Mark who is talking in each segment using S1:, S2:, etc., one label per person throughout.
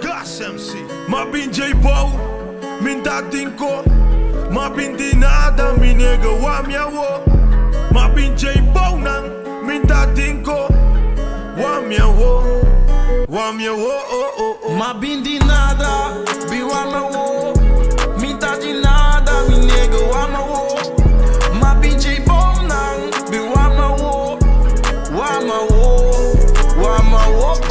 S1: Gas MC. Mabin J-Bow, minta tinko. Mabin di nada, mi nega wa miawo. Mabin J-Bow nang, minta tinko. Wa miawo, oh oh oh.
S2: Mabin di nada, bi wa miawo. Minta di nada, mi nega wa miawo. Mabin J-Bow nang, bi wa miawo. Wa miawo,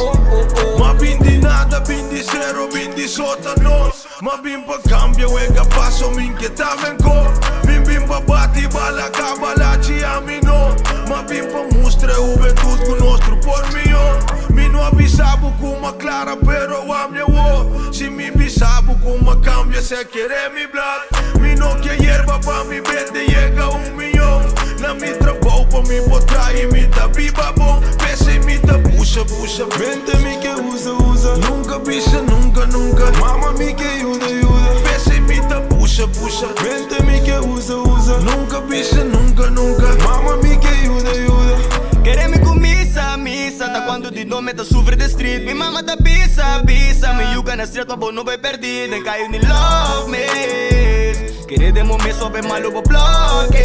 S2: oh oh oh.
S1: Mabin di nada, bin di zero, bin di sótano. Mabin pa cambio, wega paso, min que tamenko. Min bin pa bati, bala kabala, ci amino. Mabin pa mostra juventud con nostro por mio. Mi no avisabo como clara, pero a mi wo. Si mi bisabo como cambia, se quiere mi blood. Mi no que hierba pa mi verde llega 1 millón. Na mi trabajo pa mi potra y mi ta viva bon. Pese mi ta puxa.
S2: Vente mi que usa.
S1: Nunca pisa, nunca.
S2: Mama mi que ayuda.
S1: Pese mi ta puxa.
S2: Vente mi que usa.
S1: Nunca pisa, nunca.
S2: Mama mi que ayuda.
S3: Querem-me com missa. Tá quando de nome tá sofrendo de street. Mi mama tá pisa. Me yuga na street, mas não vai perdido. Caiu ni love me. Queremos me sobe malo bo bloque.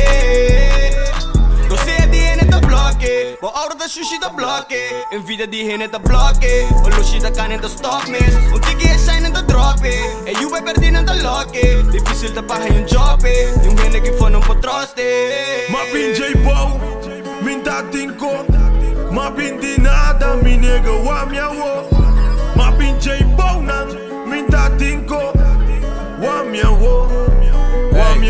S3: Tô sei de hene tá bloque. Bo aura da sushi tá bloque. Envidia de hene tá bloque. O luxi da cane tá stop miss. Tiki é shine tá drop. E you vai perdido tá loque. Difícil tá paha um job. E hene que for não pode troste.
S1: Mabin J-Bow, minta tinko. Mabin di nada, mi nega wa miawo. Mabin J-Bow nang, minta tinko. Wa miawo, oh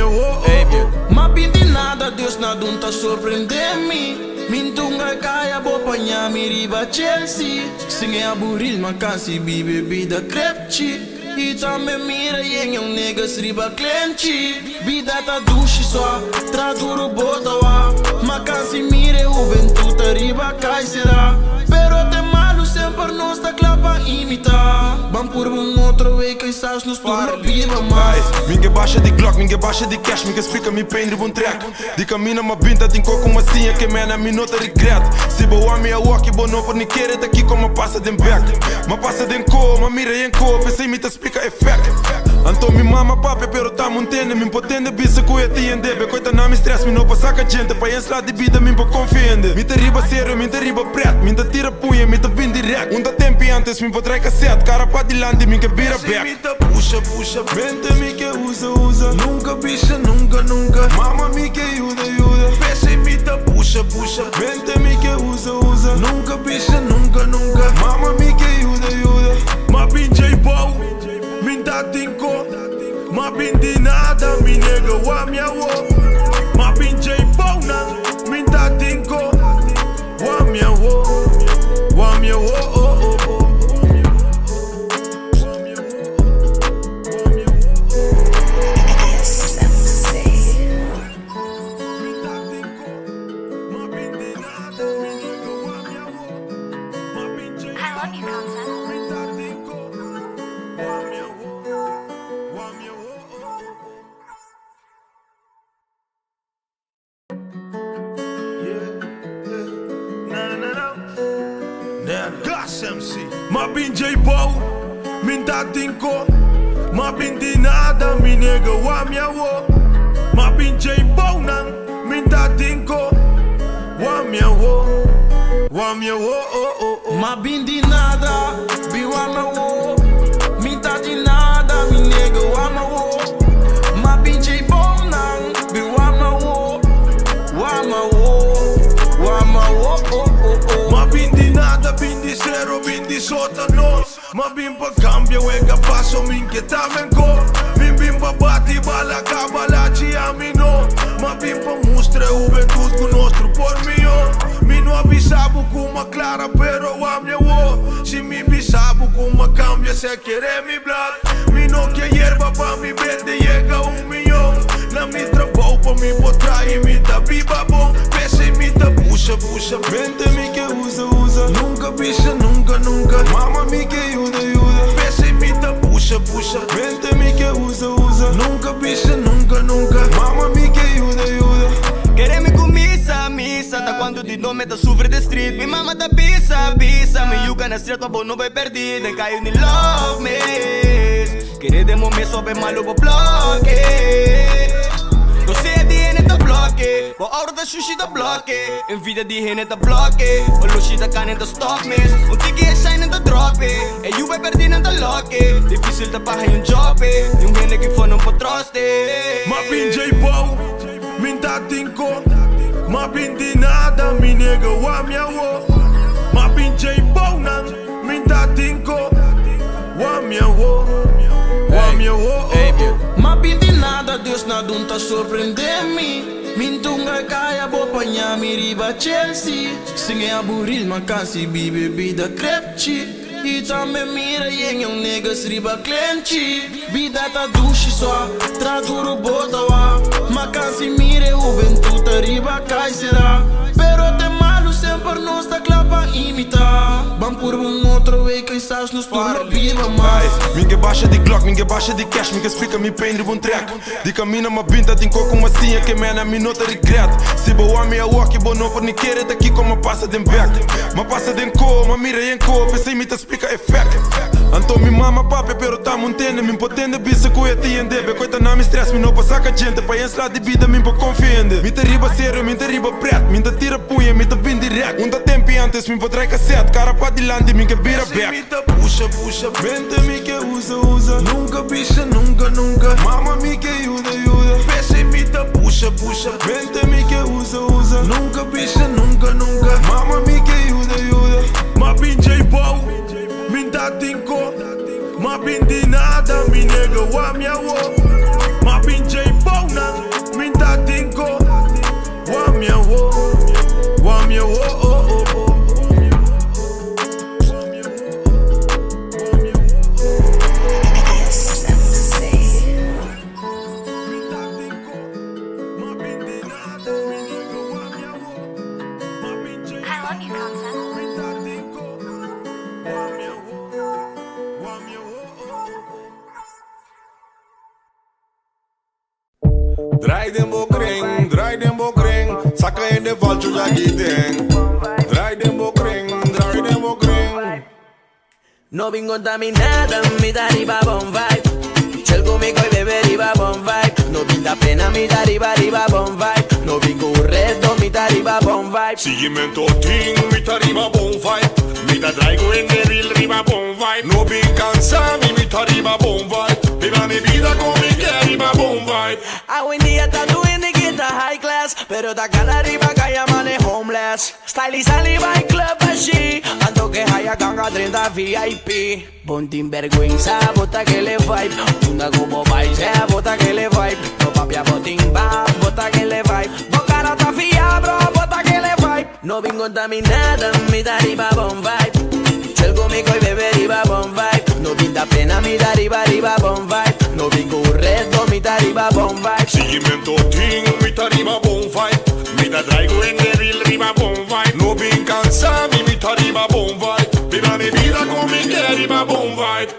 S1: oh.
S2: Mabin di nada, Deus nada tá surpreender-me. Mintunga kaya bo panha mi riba Chelsea. Singe aburil makansi bi bebida crepchi. E também mira e um negas riba cliente. Vida tá duche só, traduro bota wa. Makansi mire o vento tá riba cai será. Pero te malo sempre nos tá clapa imitar. Bam por outro way que sabes nos turma viva mais.
S4: Minha baixa de Glock, minha baixa de cash, minha explica mi pain de bom track. De caminho uma binta tem coco uma sinha que mena mi nota regret. Se boa minha walk, bo não por ni querer tá aqui como passa de back. Ma passa de co, ma mira em co, pensei me te explica effect. Anto mi mama papi pero tá montendo, me potendo bisa com eti endebe. Coita na me stress, me não passa com a gente, pa ensla de vida me pa confiende. Me te riba sério, me te riba preto, me te tira punha, me te vim direct. Um da tempo antes, me pa trai cassete, cara pa de lande, me que vira back.
S1: Mi ta puxa.
S2: Vente mi que usa.
S1: Nunca pisa, nunca.
S2: Mama mi que ayuda.
S1: Pese mi ta puxa.
S2: Vente mi que usa.
S1: Nunca pisa, nunca.
S2: Mama mi que ayuda.
S1: Mabin J-Bow, minta tinko. Mabin di nada, mi nega wa miawo. Mabin J-Bow nang, minta tinko. Wa miawo, oh oh oh. Gas MC. Mabin J-Bow, minta tinko. Mabin di nada, mi nega wa miawo. Mabin J-Bow nang, minta tinko. Wa miawo, oh oh oh.
S2: Mabin di nada, bi wa miawo. Minta di nada, mi nega wa miawo. Mabin J-Bow nang, bi wa miawo. Wa miawo, oh oh oh.
S1: Mabin di nada, bin di zero, bin di sótano. Mabin pa cambio, wega paso, min que tamenko. Min bin pa bati, bala kabala, ci amino. Mabin pa mostra juventud con nostro por mio. Mi no avisabo como clara, pero a mi wo. Si mi bisabo como cambia, se quiere mi blood. Mi no que hierba pa mi verde llega 1 millón. Na mi trabajo pa mi potra y mi ta viva bon. Pese mi ta puxa.
S2: Vente mi que usa.
S1: Nunca pisa, nunca.
S2: Mama mi que ayuda.
S1: Pese mi ta puxa.
S2: Vente mi que usa.
S1: Nunca pisa, nunca.
S2: Mama mi que ayuda.
S3: Querem-me com missa. Tá quando quando de nome tá sofre de street. Minha mama tá pisa, pisa. Me yuca na street, mas não vai perdido. Nem caiu nem love me. Querer de momento sobe malo pro bloque. Não sei a DNA tá bloque. O aura da sushi tá bloque. Envidia de rene tá bloque. O luxi da cane tá stop miss. O tiki é shine tá drop. E you vai perder não tá lock. Difícil da barra e job. E rene que for não pode troste.
S1: Ma pinjay bow, minta tinko. Ma pindi nada, mi nega wa miawo. Ma pinjay bow nang, minta tinko. Wa miawo, wa miawo.
S2: Ma pedi nada, Deus na dunta surpreender-me. Mintunga kaya bopa mi riba Chelsea. Singe aburil makansi bi bebida crepchi. E também mira e um negas riba clenchi. Vida tá duche só, traduro bota wa. Makansi mire o ventuta riba caisera. Pero te malo sempre nos tá clapa imitar. Bam por outro way que estás nos turno viva mais.
S4: Minha baixa de Glock, minha baixa de cash, minha explica me pain de track. De caminho uma binta, tem coco uma sinha que mena me nota regret. Se boa me a walk, bono por ni querer daqui como passa de back. Ma passa de co, ma mira em co, pensei me te explica effect. Anto mi mama papi, pero tá montendo, me potendo bisa com e tiende. Be coita na me stress, me não passa com a gente, pa ens lá de vida me po confiende. Me te riba sério, me te riba pret, me te tira punha, me te bin direct. Tempo antes me potrai cassete, cara pa de lande, me que vira back.
S1: Me te puxa, puxa,
S4: Vente me que usa, usa.
S1: nunca bicha, nunca, nunca.
S4: Mama me que ajuda, ajuda.
S1: Pese me te puxa, puxa.
S4: Vente me que usa, usa.
S1: Nunca bicha, nunca, nunca.
S4: Mama me que ajuda, ajuda.
S1: Ma pinjay bow, minta tinko. Ma pindi nada, mi nega wa miawo. Ma pinjay bow na, minta tinko. Wa miawo, wa miawo, oh, oh, oh.
S5: Draai den bokring, zakken in de valtje, ja die ding. Draai den bokring.
S6: No vim contaminada, me da riba bon vibe. Chel comigo y bebe riba bon vibe. No vim da pena, me da riba bon vibe. No vim corretto, me da riba bon vibe.
S5: Zie je mijn toting, met de riba bon vibe. Met de draigo in de wil riba bon vibe. No bin cansami, met de riba bon vibe. Viva mi vida con mi que riba bon vibe.
S6: Hoy en día está tú en the high class, pero está cara arriba que llaman homeless. Style y saliva en club así, ando que haya ganga 30 VIP. Ponte vergüenza, bota que le vibe. Una como baile, bota que le vibe. No papia botín va, bota que le vibe. Boca no está fía, bro, bota que le vibe. No vim contaminada, me da riba bon vibe. Chel conmigo y bebe riba bon vibe. No vim da pena, me da riba bon vibe. No vim corretto, me da riba bon vibe.
S5: Zie je mijn toting, met de riba bon vibe. Met de draigo in de wil riba bon vibe. No bin cansami, met de riba bon vibe. Viva mi vida con mi que riba bon vibe.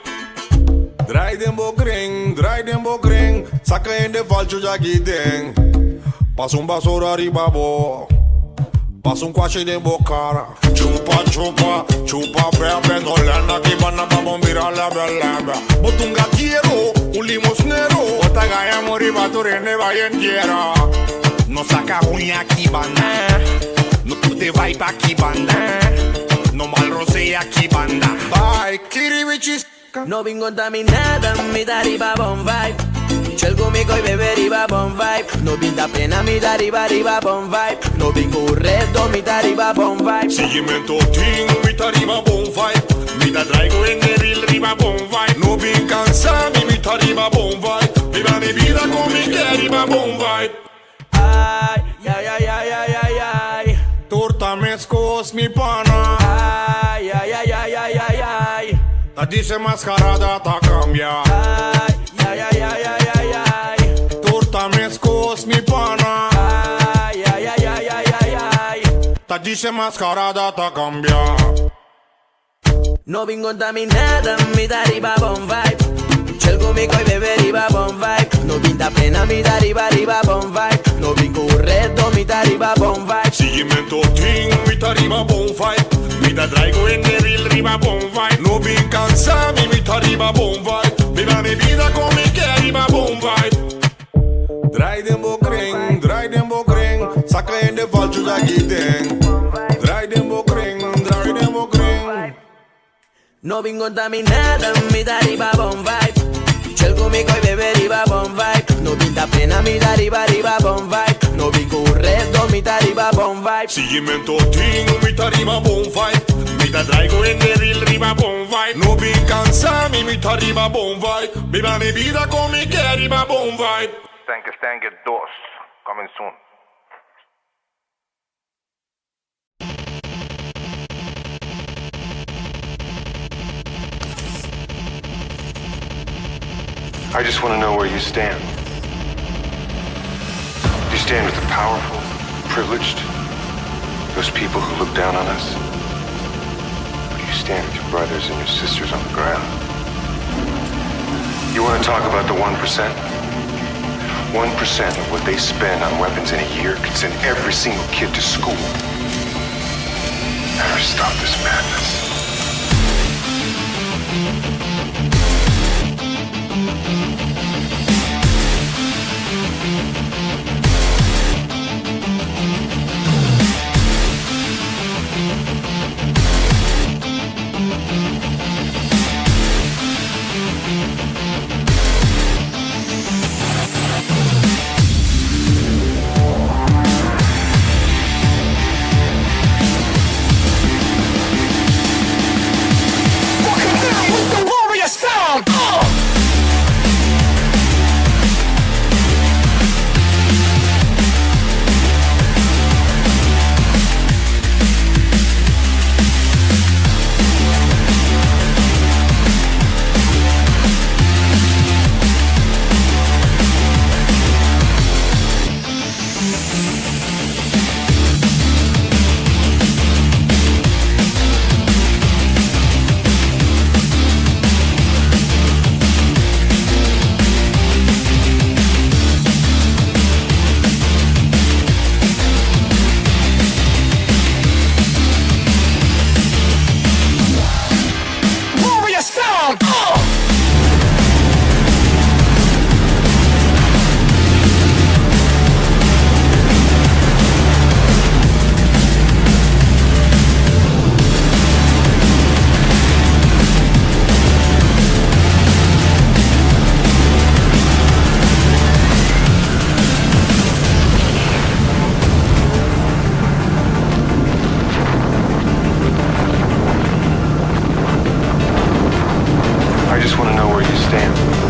S5: Draai den bokring, zakken in de valtje, ja die ding. Pas un basura riba bo. Passa quache de bocara. Chupa, chupa, chupa, bebe. No le anda aquí, pana pa' bombir a la bella. Bota un gatero, un limosnero. Bota gaya moriba, tu rene vaya entera. No saca uña aquí, banda. No tú te vai pa' aquí, banda. No mal rosé aquí, banda. Bye, kiribichis.
S6: No vim contaminada, me da riba bon vibe. Chel conmigo y bebe riba bon vibe. No vim da pena, me da riba bon vibe. No vim corretto, me da riba bon vibe.
S5: Zie je mijn toting, met de riba bon vibe. Met de draigo in de wil riba bon vibe. No bin cansami, met de riba bon vibe. Viva mi vida con mi que riba bon vibe.
S6: Ay, ay, ay, ay, ay, ay, ay.
S5: Torta mescos mi pana.
S6: Ay, ay, ay, ay, ay, ay, ay.
S5: Ta dice mascarada ta cambia.
S6: Ay, ay, ay, ay, ay, ay, ay.
S5: Torta mescos mi pana.
S6: Ay, ay, ay, ay, ay, ay, ay.
S5: Ta dice mascarada ta cambia.
S6: No vim contaminada, me da riba bon vibe. Chill conmigo y bebe riba bon vibe. No pinta pena mi da riba bon vibe. No vinco un reto mi da riba bon vibe.
S5: Seguimento ting, mi ta riba bon vibe. Mi da traigo en el real riba bon vibe. No bin cansado, mi ta riba bon vibe. Viva mi vida con mi que riba bon vibe.
S4: Draai den bokring, zakken in de valtjes dat je denkt. Draai den bokring.
S6: No vin contaminada, mi da riba bon vibe. Chill conmigo y bebe riba bon vibe. No pinta pena, mi da riba bon vibe. No vinco un reto, mi da riba bon vibe.
S5: Seguimento ting, mi ta riba bon vibe. Mi da traigo en el real riba bon vibe. No bin cansado, mi ta riba bon vibe. Viva mi vida con mi que riba bon vibe.
S7: Stanker 2, coming soon.
S8: I just want to know where you stand. Do you stand with the powerful, privileged, those people who look down on us? Or do you stand with your brothers and your sisters on the ground? You want to talk about the 1%? 1% of what they spend on weapons in a year could send every single kid to school. Never stop this madness. I just want to know where you stand.